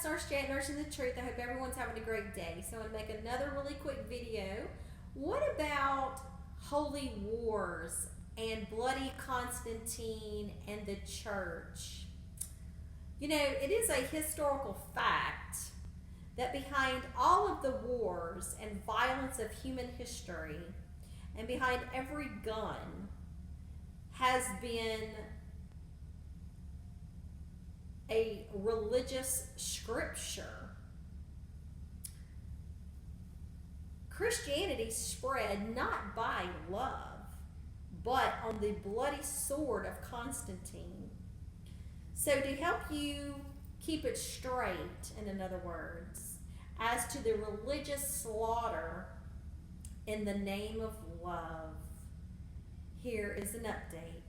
it's Nurse Jan, Nursing the Truth. I hope everyone's having a great day. So I'm going to make another really quick video. What about holy wars and bloody Constantine and the church? You know, it is a historical fact that behind all of the wars and violence of human history and behind every gun has been a religious scripture. Christianity spread not by love, but on the bloody sword of Constantine. So to help you keep it straight, in other words, as to the religious slaughter in the name of love, here is an update.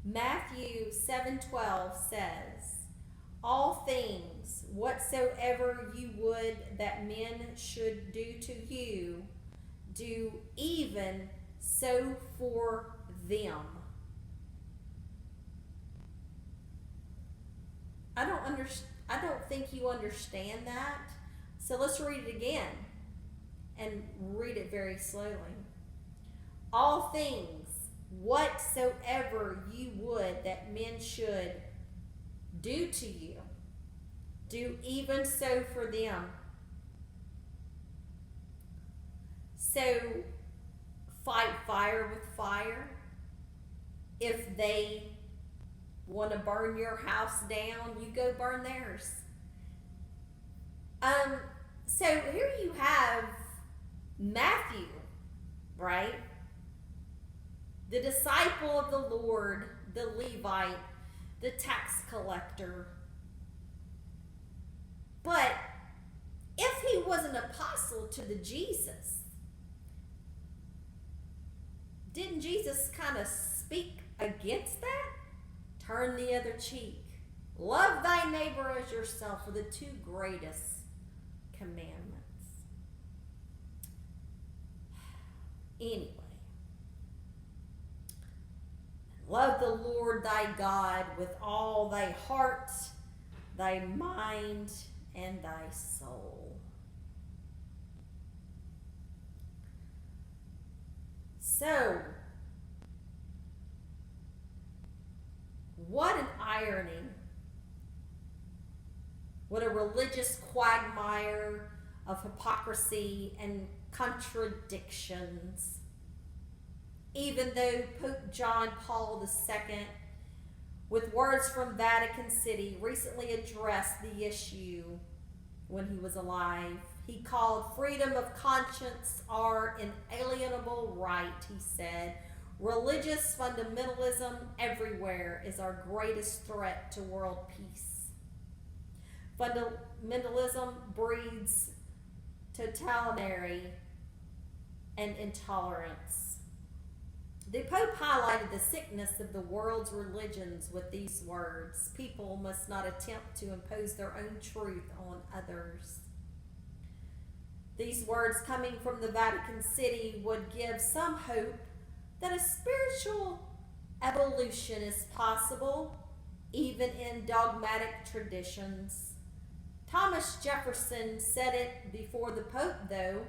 Matthew 7:12 says, "All things whatsoever you would that men should do to you, do even so for them." I don't think you understand that. So let's read it again and read it very slowly. All things whatsoever you would that men should do to you, do even so for them. So fight fire with fire. If they want to burn your house down, you go burn theirs. So here you have Matthew, right? The disciple of the Lord, the Levite, the tax collector. But if he was an apostle to the Jesus, didn't Jesus kind of speak against that? Turn the other cheek. Love thy neighbor as yourself are the two greatest commandments. Anyway. Love the Lord thy God with all thy heart, thy mind, and thy soul. So, what an irony. What a religious quagmire of hypocrisy and contradictions. Even though Pope John Paul II, with words from Vatican City, recently addressed the issue when he was alive. He called freedom of conscience our inalienable right, he said. Religious fundamentalism everywhere is our greatest threat to world peace. Fundamentalism breeds totalitarianism and intolerance. The Pope highlighted the sickness of the world's religions with these words: people must not attempt to impose their own truth on others. These words coming from the Vatican City would give some hope that a spiritual evolution is possible, even in dogmatic traditions. Thomas Jefferson said it before the Pope, though,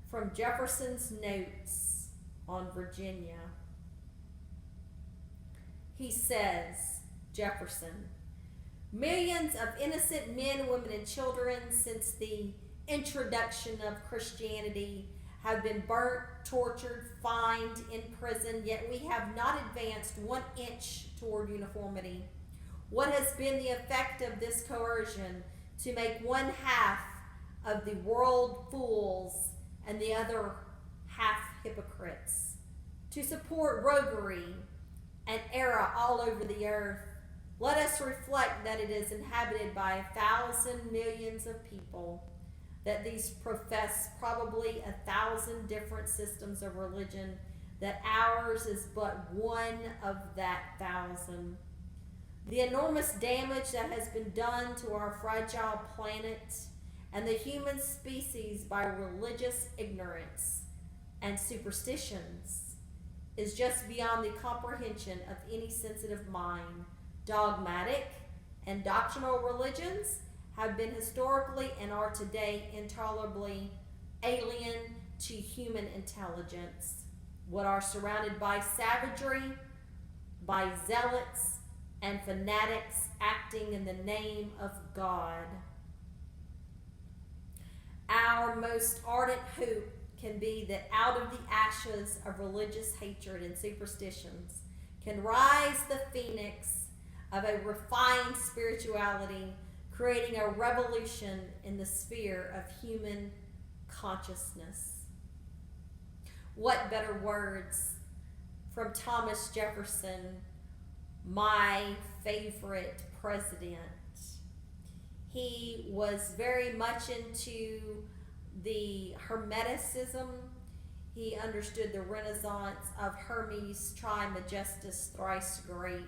from Jefferson's notes on Virginia. He says, Jefferson, millions of innocent men, women, and children since the introduction of Christianity have been burnt, tortured, fined, imprisoned, yet we have not advanced 1 inch toward uniformity. What has been the effect of this coercion to make one half of the world fools and the other half hypocrites, to support roguery and error all over the earth? Let us reflect that it is inhabited by 1,000 millions of people, that these profess probably 1,000 different systems of religion, that ours is but one of that 1,000. The enormous damage that has been done to our fragile planet and the human species by religious ignorance and superstitions is just beyond the comprehension of any sensitive mind. Dogmatic and doctrinal religions have been historically and are today intolerably alien to human intelligence. What are surrounded by savagery, by zealots and fanatics acting in the name of God. Our most ardent hope can be that out of the ashes of religious hatred and superstitions can rise the phoenix of a refined spirituality, creating a revolution in the sphere of human consciousness. What better words from Thomas Jefferson, my favorite president. He was very much into the Hermeticism. He understood the Renaissance of Hermes Trismegistus, thrice great.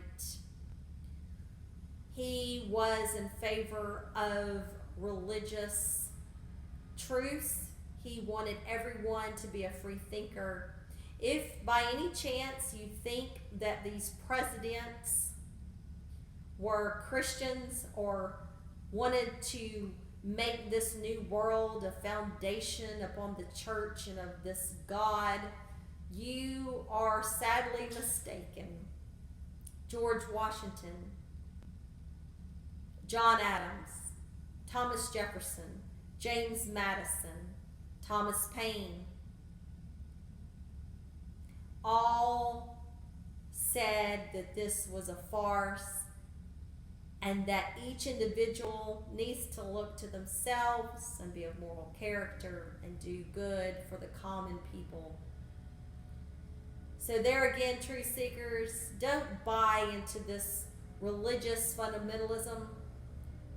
He was in favor of religious truth. He wanted everyone to be a free thinker. If by any chance you think that these presidents were Christians or wanted to make this new world a foundation upon the church and of this God, you are sadly mistaken. George Washington, John Adams, Thomas Jefferson, James Madison, Thomas Paine, all said that this was a farce and that each individual needs to look to themselves and be of moral character and do good for the common people. So there again, truth seekers, don't buy into this religious fundamentalism.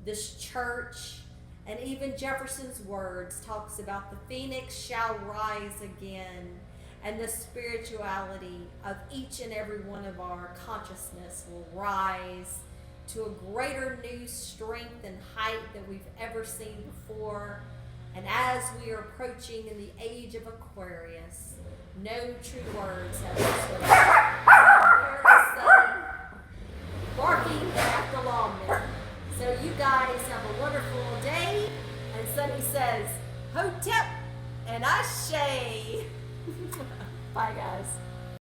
This church, and even Jefferson's words, talks about the phoenix shall rise again, and the spirituality of each and every one of our consciousness will rise to a greater new strength and height than we've ever seen before. And as we are approaching in the age of Aquarius, no true words have been spoken. There is Sunny barking at the lawmen. So you guys have a wonderful day. And Sunny says, Hotep and Ashe. Bye, guys.